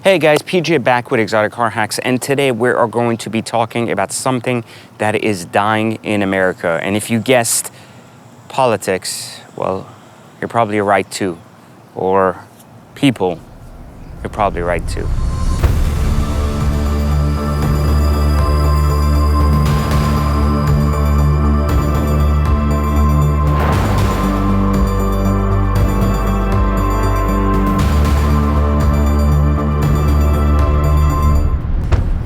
Hey guys, PJ back with Exotic Car Hacks, and today we are going to be talking about something that is dying in America. And if you guessed politics, well, you're probably right too. Or people, you're probably right too.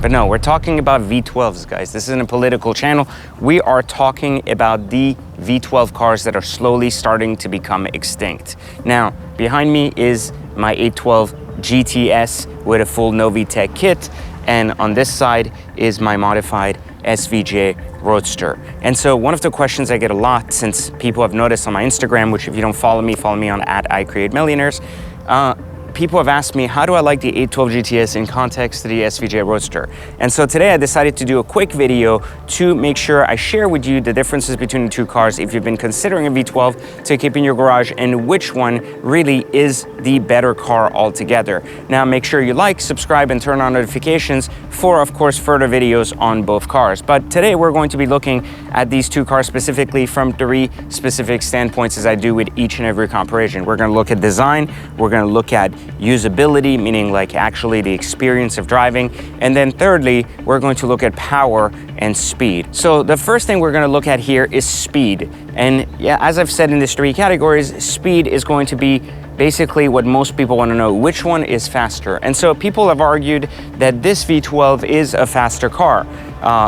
But no, we're talking about V12s, guys. This isn't a political channel. We are talking about the V12 cars that are slowly starting to become extinct. Now, behind me is my 812 GTS with a full Novitec kit. And on this side is my modified SVJ Roadster. And so one of the questions I get a lot, since people have noticed on my Instagram, which if you don't follow me on @ICreateMillionaires, people have asked me, how do I like the 812 GTS in context to the SVJ Roadster? And so today I decided to do a quick video to make sure I share with you the differences between the two cars if you've been considering a V12 to keep in your garage, and which one really is the better car altogether. Now make sure you like, subscribe, and turn on notifications for, of course, further videos on both cars. But today we're going to be looking at these two cars specifically from three specific standpoints, as I do with each and every comparison. We're gonna look at design, we're gonna look at usability, meaning like actually the experience of driving, and then thirdly, we're going to look at power and speed. So the first thing we're going to look at here is speed. And yeah, as I've said in these three categories, speed is going to be basically what most people want to know, which one is faster. And so people have argued that this V12 is a faster car.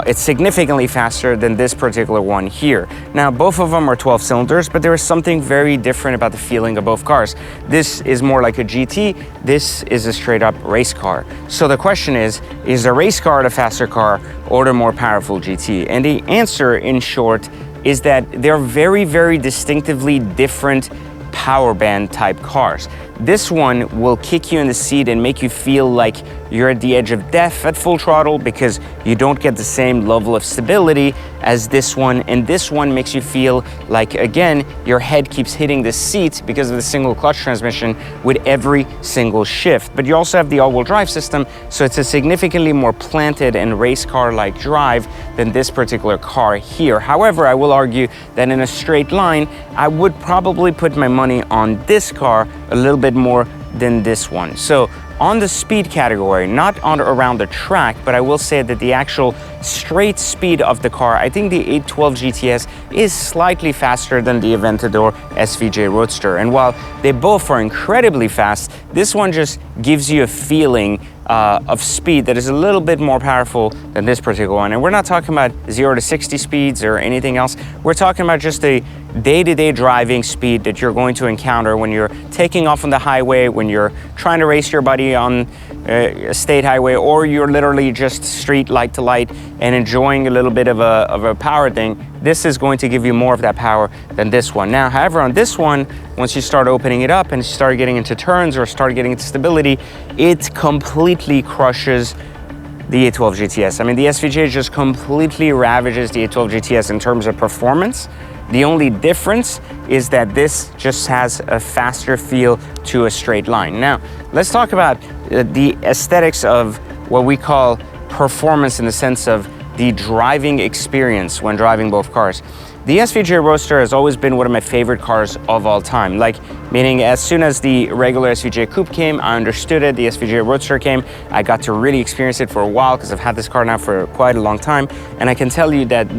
It's significantly faster than this particular one here. Now, both of them are 12 cylinders, but there is something very different about the feeling of both cars. This is more like a GT, this is a straight up race car. So the question is a race car the faster car or the more powerful GT? And the answer, in short, is that they're very, very distinctively different power band type cars. This one will kick you in the seat and make you feel like you're at the edge of death at full throttle because you don't get the same level of stability as this one. And this one makes you feel like, again, your head keeps hitting the seat because of the single clutch transmission with every single shift. But you also have the all-wheel drive system, so it's a significantly more planted and race car-like drive than this particular car here. However, I will argue that in a straight line, I would probably put my money on this car a little bit more than this one. So on the speed category, not on around the track, but I will say that the actual straight speed of the car, I think the 812 GTS is slightly faster than the Aventador SVJ Roadster. And while they both are incredibly fast, this one just gives you a feeling of speed that is a little bit more powerful than this particular one. And we're not talking about 0 to 60 speeds or anything else. We're talking about just a day-to-day driving speed that you're going to encounter when you're taking off on the highway, when you're trying to race your buddy on a state highway, or you're literally just street light to light and enjoying a little bit of a power thing. This is going to give you more of that power than this one. Now, however, on this one, once you start opening it up and you start getting into turns or start getting into stability, it completely crushes the 812 GTS. I mean, the SVJ just completely ravages the 812 GTS in terms of performance. The only difference is that this just has a faster feel to a straight line. Now, let's talk about the aesthetics of what we call performance in the sense of the driving experience when driving both cars. The SVJ Roadster has always been one of my favorite cars of all time. Like, meaning as soon as the regular SVJ Coupe came, I understood it. The SVJ Roadster came, I got to really experience it for a while because I've had this car now for quite a long time. And I can tell you that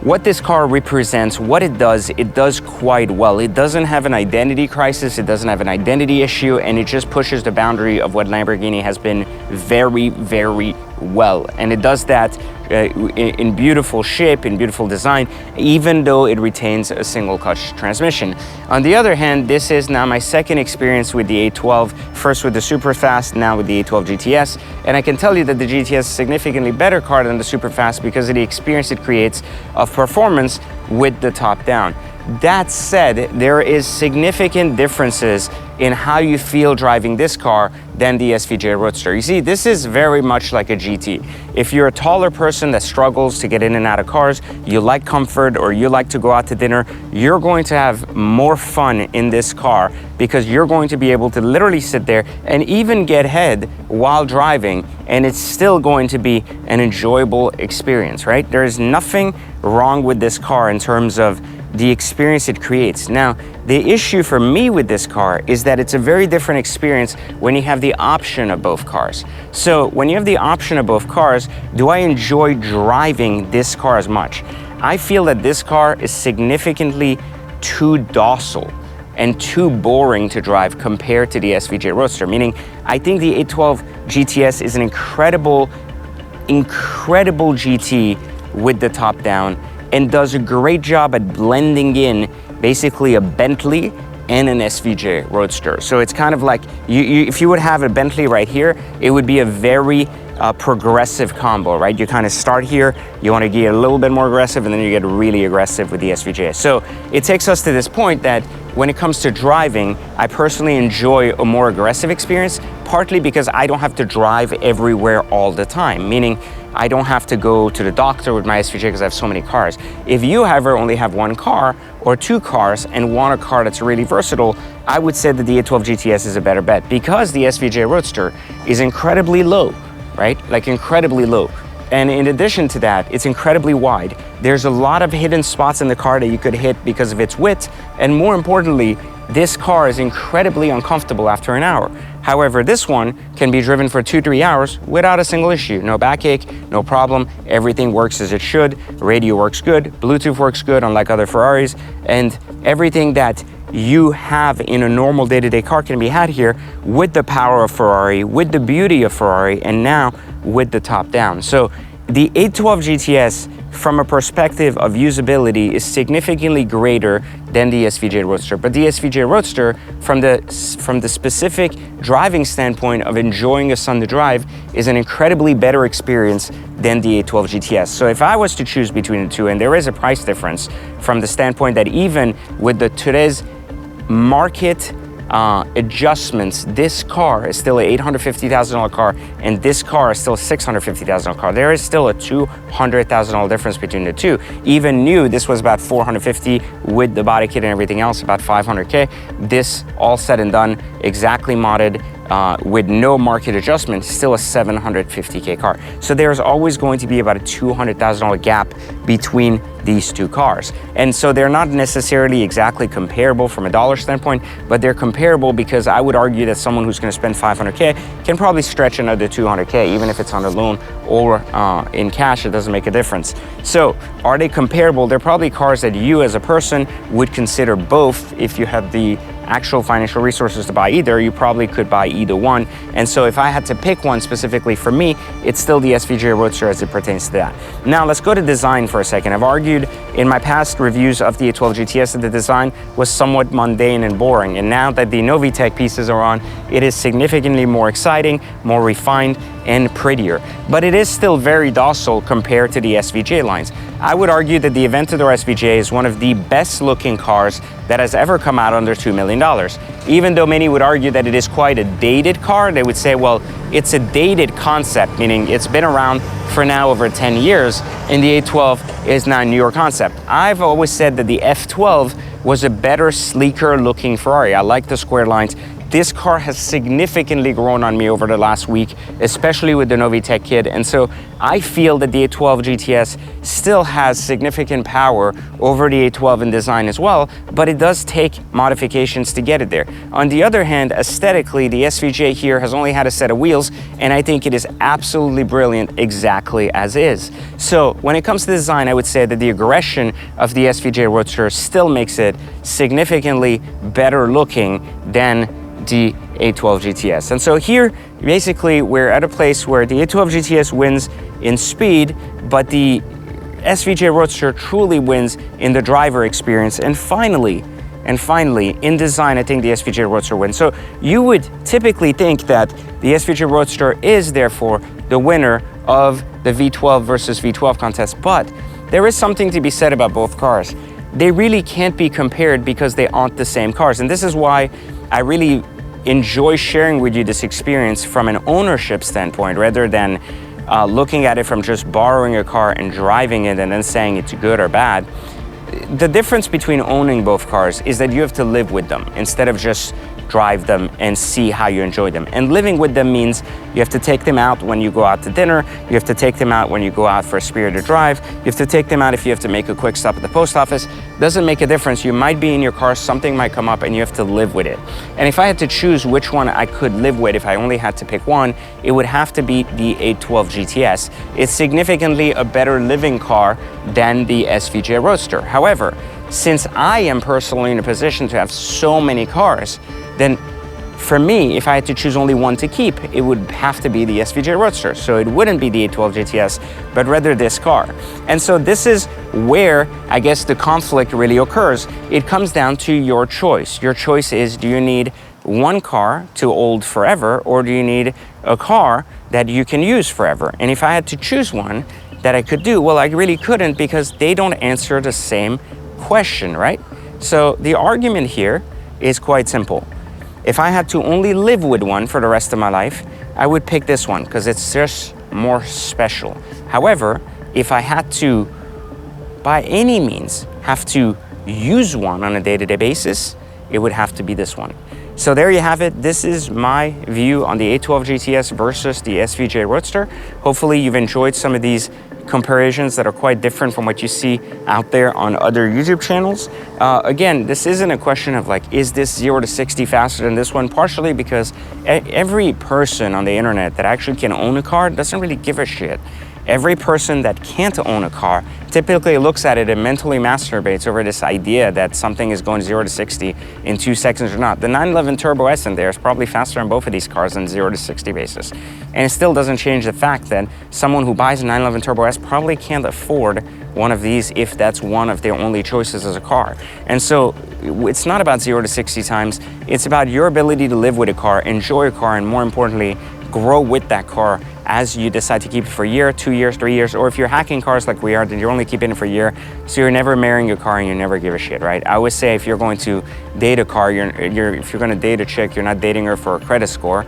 what this car represents, what it does quite well. It doesn't have an identity crisis, it doesn't have an identity issue, and it just pushes the boundary of what Lamborghini has been very, very well. And it does that in beautiful shape, in beautiful design, even though it retains a single clutch transmission. On the other hand, this is now my second experience with the 812, first with the Superfast, now with the 812 GTS. And I can tell you that the GTS is a significantly better car than the Superfast because of the experience it creates of performance with the top down. That said, there is significant differences in how you feel driving this car than the SVJ Roadster. You see, this is very much like a GT. If you're a taller person that struggles to get in and out of cars, you like comfort or you like to go out to dinner, you're going to have more fun in this car because you're going to be able to literally sit there and even get head while driving, and it's still going to be an enjoyable experience, right? There is nothing wrong with this car in terms of the experience it creates. Now, the issue for me with this car is that it's a very different experience when you have the option of both cars. So when you have the option of both cars, do I enjoy driving this car as much? I feel that this car is significantly too docile and too boring to drive compared to the SVJ Roadster, meaning I think the 812 GTS is an incredible GT with the top down, and does a great job at blending in basically a Bentley and an SVJ Roadster. So it's kind of like, if you would have a Bentley right here, it would be a very progressive combo, right? You kind of start here, you want to get a little bit more aggressive, and then you get really aggressive with the SVJ. So it takes us to this point that when it comes to driving, I personally enjoy a more aggressive experience, partly because I don't have to drive everywhere all the time, meaning I don't have to go to the doctor with my SVJ because I have so many cars. If you, however, only have one car or two cars and want a car that's really versatile, I would say that the 812 GTS is a better bet because the SVJ Roadster is incredibly low, right? Like incredibly low. And in addition to that, it's incredibly wide. There's a lot of hidden spots in the car that you could hit because of its width. And more importantly, this car is incredibly uncomfortable after an hour. However, this one can be driven for 2-3 hours without a single issue. No backache, no problem. Everything works as it should. Radio works good. Bluetooth works good, unlike other Ferraris. And everything that you have in a normal day-to-day car can be had here with the power of Ferrari, with the beauty of Ferrari, and now with the top down. So the 812 GTS, from a perspective of usability, is significantly greater than the SVJ Roadster. But the SVJ Roadster, from the specific driving standpoint of enjoying a Sunday drive, is an incredibly better experience than the 812 GTS. So if I was to choose between the two, and there is a price difference from the standpoint that even with the today's market adjustments, this car is still an $850,000 car, and this car is still a $650,000 car. There is still a $200,000 difference between the two. Even new, this was about $450,000 with the body kit and everything else, about $500K. This, all said and done, exactly modded, with no market adjustment, still a $750K car. So there's always going to be about a $200,000 gap between these two cars. And so they're not necessarily exactly comparable from a dollar standpoint, but they're comparable because I would argue that someone who's going to spend $500K can probably stretch another $200K, even if it's on a loan or in cash. It doesn't make a difference. So are they comparable? They're probably cars that you as a person would consider both. If you have the actual financial resources to buy either, you probably could buy either one. And so if I had to pick one specifically for me, it's still the SVJ Roadster as it pertains to that. Now let's go to design for a second. I've argued in my past reviews of the 812 GTS that the design was somewhat mundane and boring. And now that the Novitec pieces are on, it is significantly more exciting, more refined, and prettier. But it is still very docile compared to the SVJ lines. I would argue that the Aventador SVJ is one of the best looking cars that has ever come out under $2 million. Even though many would argue that it is quite a dated car, they would say, well, it's a dated concept, meaning it's been around for now over 10 years, and the 812 is now a newer concept. I've always said that the F12 was a better, sleeker looking Ferrari. I like the square lines. This car has significantly grown on me over the last week, especially with the Novitec kit. And so I feel that the 812 GTS still has significant power over the 812 in design as well, but it does take modifications to get it there. On the other hand, aesthetically, the SVJ here has only had a set of wheels, and I think it is absolutely brilliant exactly as is. So when it comes to design, I would say that the aggression of the SVJ Roadster still makes it significantly better looking than the 812 GTS. And so here, basically, we're at a place where the 812 GTS wins in speed, but the SVJ Roadster truly wins in the driver experience. And finally, in design, I think the SVJ Roadster wins. So you would typically think that the SVJ Roadster is therefore the winner of the V12 versus V12 contest, but there is something to be said about both cars. they really can't be compared because they aren't the same cars. And this is why I really enjoy sharing with you this experience from an ownership standpoint rather than looking at it from just borrowing a car and driving it and then saying it's good or bad. The difference between owning both cars is that you have to live with them instead of just drive them and see how you enjoy them. And living with them means you have to take them out when you go out to dinner, you have to take them out when you go out for a spirited drive, you have to take them out if you have to make a quick stop at the post office. Doesn't make a difference. You might be in your car, something might come up and you have to live with it. And if I had to choose which one I could live with, if I only had to pick one, it would have to be the 812 GTS. It's significantly a better living car than the SVJ Roadster. However, since I am personally in a position to have so many cars, then for me, if I had to choose only one to keep, it would have to be the SVJ Roadster. So it wouldn't be the 812 GTS, but rather this car. And so this is where I guess the conflict really occurs. It comes down to your choice. Your choice is, do you need one car to hold forever, or do you need a car that you can use forever? And if I had to choose one that I could do, well, I really couldn't because they don't answer the same question, right? So the argument here is quite simple. If I had to only live with one for the rest of my life, I would pick this one because it's just more special. However, if I had to, by any means, have to use one on a day-to-day basis, it would have to be this one. So there you have it. This is my view on the 812 GTS versus the SVJ Roadster. Hopefully you've enjoyed some of these comparisons that are quite different from what you see out there on other YouTube channels. Again, this isn't a question of like, is this 0 to 60 faster than this one? Partially because every person on the internet that actually can own a car doesn't really give a shit. Every person that can't own a car typically looks at it and mentally masturbates over this idea that something is going 0 to 60 in 2 seconds or not. The 911 Turbo S in there is probably faster on both of these cars on 0 to 60 basis. And it still doesn't change the fact that someone who buys a 911 Turbo S probably can't afford one of these if that's one of their only choices as a car. And so it's not about 0 to 60 times, it's about your ability to live with a car, enjoy a car, and more importantly, grow with that car as you decide to keep it for a year, 2 years, 3 years, or if you're hacking cars like we are, then you're only keeping it for a year, so you're never marrying a car and you never give a shit, right? I always say if you're going to date a car, if you're going to date a chick, you're not dating her for a credit score,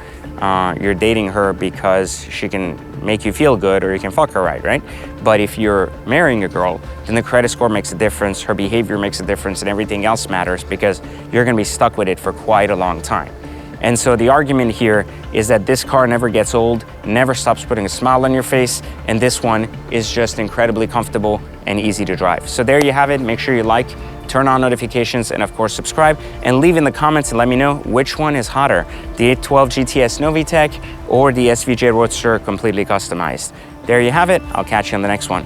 you're dating her because she can make you feel good or you can fuck her right? But if you're marrying a girl, then the credit score makes a difference, her behavior makes a difference, and everything else matters because you're going to be stuck with it for quite a long time. And so the argument here is that this car never gets old, never stops putting a smile on your face, and this one is just incredibly comfortable and easy to drive. So there you have it. Make sure you like, turn on notifications, and of course subscribe, and leave in the comments and let me know which one is hotter, the 812 GTS Novitec or the SVJ Roadster completely customized. There you have it. I'll catch you on the next one.